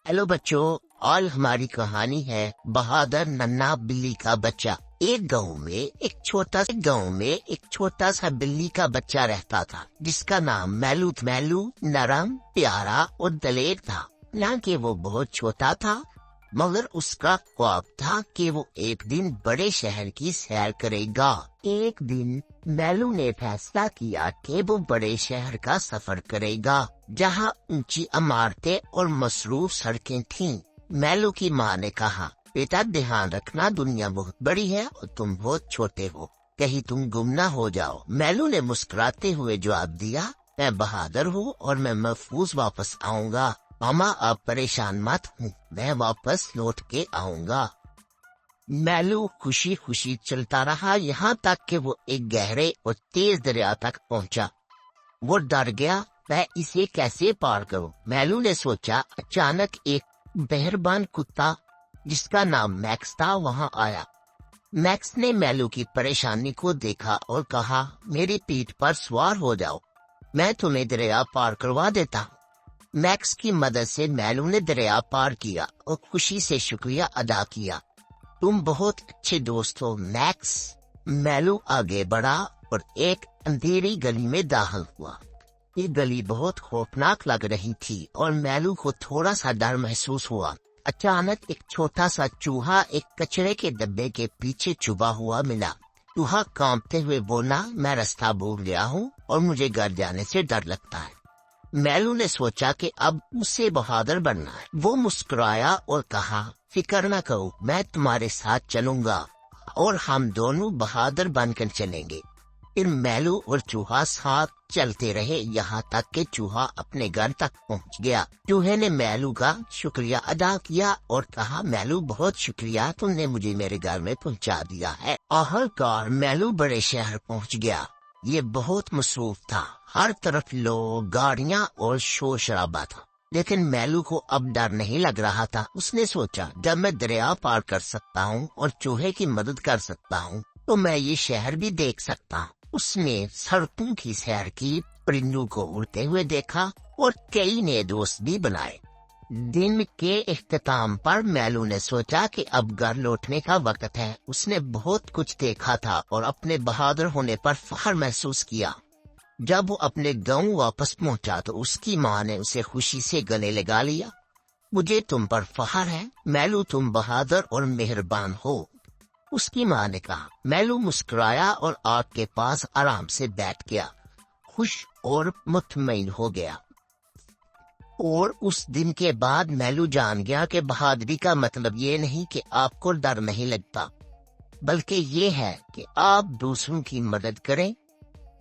Hello बच्चों, और हमारी कहानी है बहादुर नन्हा बिल्ली का बच्चा। एक गांव में एक छोटा सा बिल्ली का बच्चा रहता था, जिसका नाम मैलू था। मैलू नरम, प्यारा और दलेर था। ना कि वो बहुत छोटा था, मगर उसका ख्वाब था कि वो एक दिन बड़े शहर की सैर करेगा। एक दिन मैलू ने फैसला किया कि वो बड़े शहर का सफर करेगा, जहाँ ऊंची इमारतें और मसरूफ सड़कें थीं। मैलू की माँ ने कहा, बेटा ध्यान रखना, दुनिया बहुत बड़ी है और तुम बहुत छोटे हो, कहीं तुम गुम ना हो जाओ। मैलू ने मुस्कुराते हुए जवाब दिया, मैं बहादुर हूँ और मैं महफूज वापस आऊंगा। मामा आप परेशान मत हो, मैं वापस लौट के आऊंगा। मैलू खुशी खुशी चलता रहा, यहाँ तक कि वो एक गहरे और तेज दरिया तक पहुंचा। वो डर गया, मैं इसे कैसे पार करूं? मैलू ने सोचा। अचानक एक मेहरबान कुत्ता जिसका नाम मैक्स था वहां आया। मैक्स ने मैलू की परेशानी को देखा और कहा, मेरी पीठ पर सवार हो जाओ, मैं तुम्हें दरिया पार करवा देता हूँ। मैक्स की मदद से मैलू ने दरिया पार किया और खुशी से शुक्रिया अदा किया। तुम बहुत अच्छे दोस्त हो मैक्स। मैलू आगे बढ़ा और एक अंधेरी गली में दाखिल हुआ। ये गली बहुत खौफनाक लग रही थी और मैलू को थोड़ा सा डर महसूस हुआ। अचानक एक छोटा सा चूहा एक कचरे के डब्बे के पीछे छुपा हुआ मिला। चूहा कांपते हुए बोला, मैं रास्ता भूल गया हूँ और मुझे घर जाने से डर लगता है। मैलू ने सोचा कि अब उसे बहादुर बनना है। वो मुस्कुराया और कहा, फिक्र न करो, मैं तुम्हारे साथ चलूंगा और हम दोनों बहादुर बनकर चलेंगे। फिर मैलू और चूहा साथ चलते रहे, यहाँ तक कि चूहा अपने घर तक पहुँच गया। चूहे ने मैलू का शुक्रिया अदा किया और कहा, मैलू बहुत शुक्रिया, तुमने मुझे मेरे घर में पहुँचा दिया है। आखिरकार मैलू बड़े शहर पहुँच गया। ये बहुत मसरूफ था, हर तरफ लोग, गाड़ियां और शोर शराबा था। लेकिन मैलू को अब डर नहीं लग रहा था। उसने सोचा, जब मैं दरिया पार कर सकता हूँ और चूहे की मदद कर सकता हूँ, तो मैं ये शहर भी देख सकता हूँ। उसने सड़कों की सैर की, परिंदों को उड़ते हुए देखा और कई नए दोस्त भी बनाए। दिन के इख्तिताम पर मैलू ने सोचा कि अब घर लौटने का वक्त है। उसने बहुत कुछ देखा था और अपने बहादुर होने पर फख्र महसूस किया। जब वो अपने गांव वापस पहुंचा तो उसकी माँ ने उसे खुशी से गले लगा लिया। मुझे तुम पर फख्र है मैलू, तुम बहादुर और मेहरबान हो, उसकी माँ ने कहा। मैलू मुस्कुराया और आग के पास आराम से बैठ गया, खुश और मुतमईन हो गया। और उस दिन के बाद मैलू जान गया कि बहादुरी का मतलब ये नहीं कि आपको डर नहीं लगता, बल्कि ये है कि आप दूसरों की मदद करें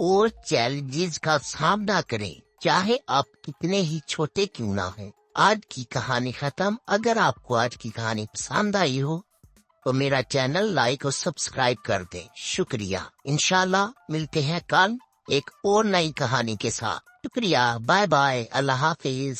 और चैलेंजेस का सामना करें, चाहे आप कितने ही छोटे क्यों ना हो। आज की कहानी खत्म। अगर आपको आज की कहानी पसंद आई हो तो मेरा चैनल लाइक और सब्सक्राइब कर दें। शुक्रिया। इंशाल्लाह मिलते हैं कल एक और नई कहानी के साथ। शुक्रिया, बाय बाय, अल्लाह हाफिज।